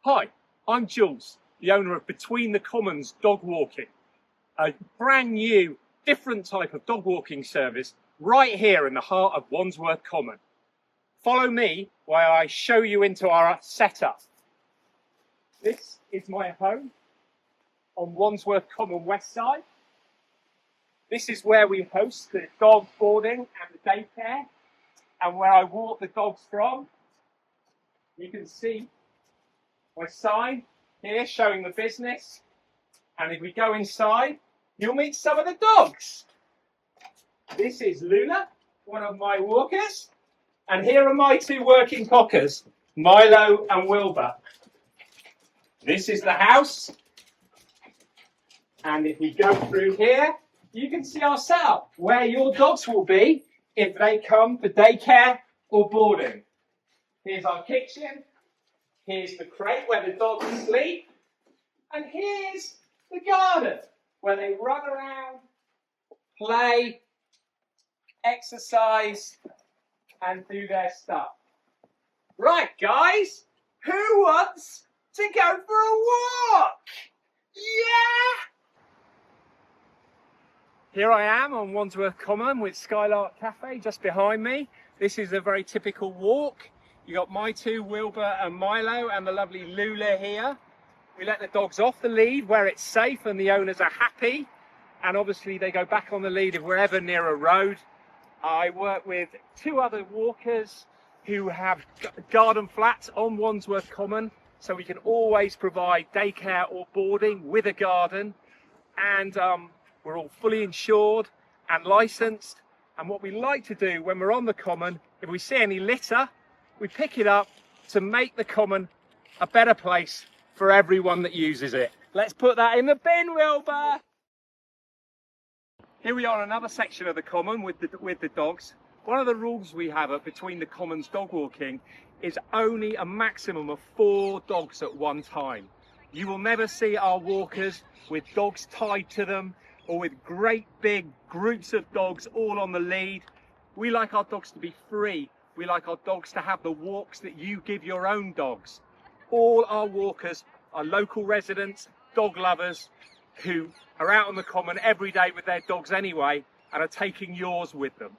Hi, I'm Jules, the owner of Between the Commons Dog Walking, a brand new, different type of dog walking service right here in the heart of Wandsworth Common. Follow me while I show you into our setup. This is my home on Wandsworth Common West side. This is where we host the dog boarding and the daycare, and where I walk the dogs from. You can see my sign here showing the business, and if we go inside, you'll meet some of the dogs. This is Luna, one of my walkers, and here are my two working cockers, Milo and Wilbur. This is the house, and if we go through here, you can see our setup, where your dogs will be if they come for daycare or boarding. Here's our kitchen, here's the crate where the dogs sleep, and here's the garden where they run around, play, exercise, and do their stuff. Right, guys, who wants to go for a walk? Yeah! Here I am on Wandsworth Common with Skylark Cafe just behind me. This is a very typical walk. You got my two, Wilbur and Milo, and the lovely Lula here. We let the dogs off the lead where it's safe and the owners are happy. And obviously they go back on the lead if we're ever near a road. I work with two other walkers who have garden flats on Wandsworth Common, so we can always provide daycare or boarding with a garden. And we're all fully insured and licensed. And what we like to do when we're on the common, if we see any litter, we pick it up to make the common a better place for everyone that uses it. Let's put that in the bin, Wilbur. Here we are on another section of the common with the dogs. One of the rules we have at Between the Commons Dog Walking is only a maximum of 4 dogs at one time. You will never see our walkers with dogs tied to them or with great big groups of dogs all on the lead. We like our dogs to be free. We like our dogs to have the walks that you give your own dogs. All our walkers are local residents, dog lovers, who are out on the common every day with their dogs anyway and are taking yours with them.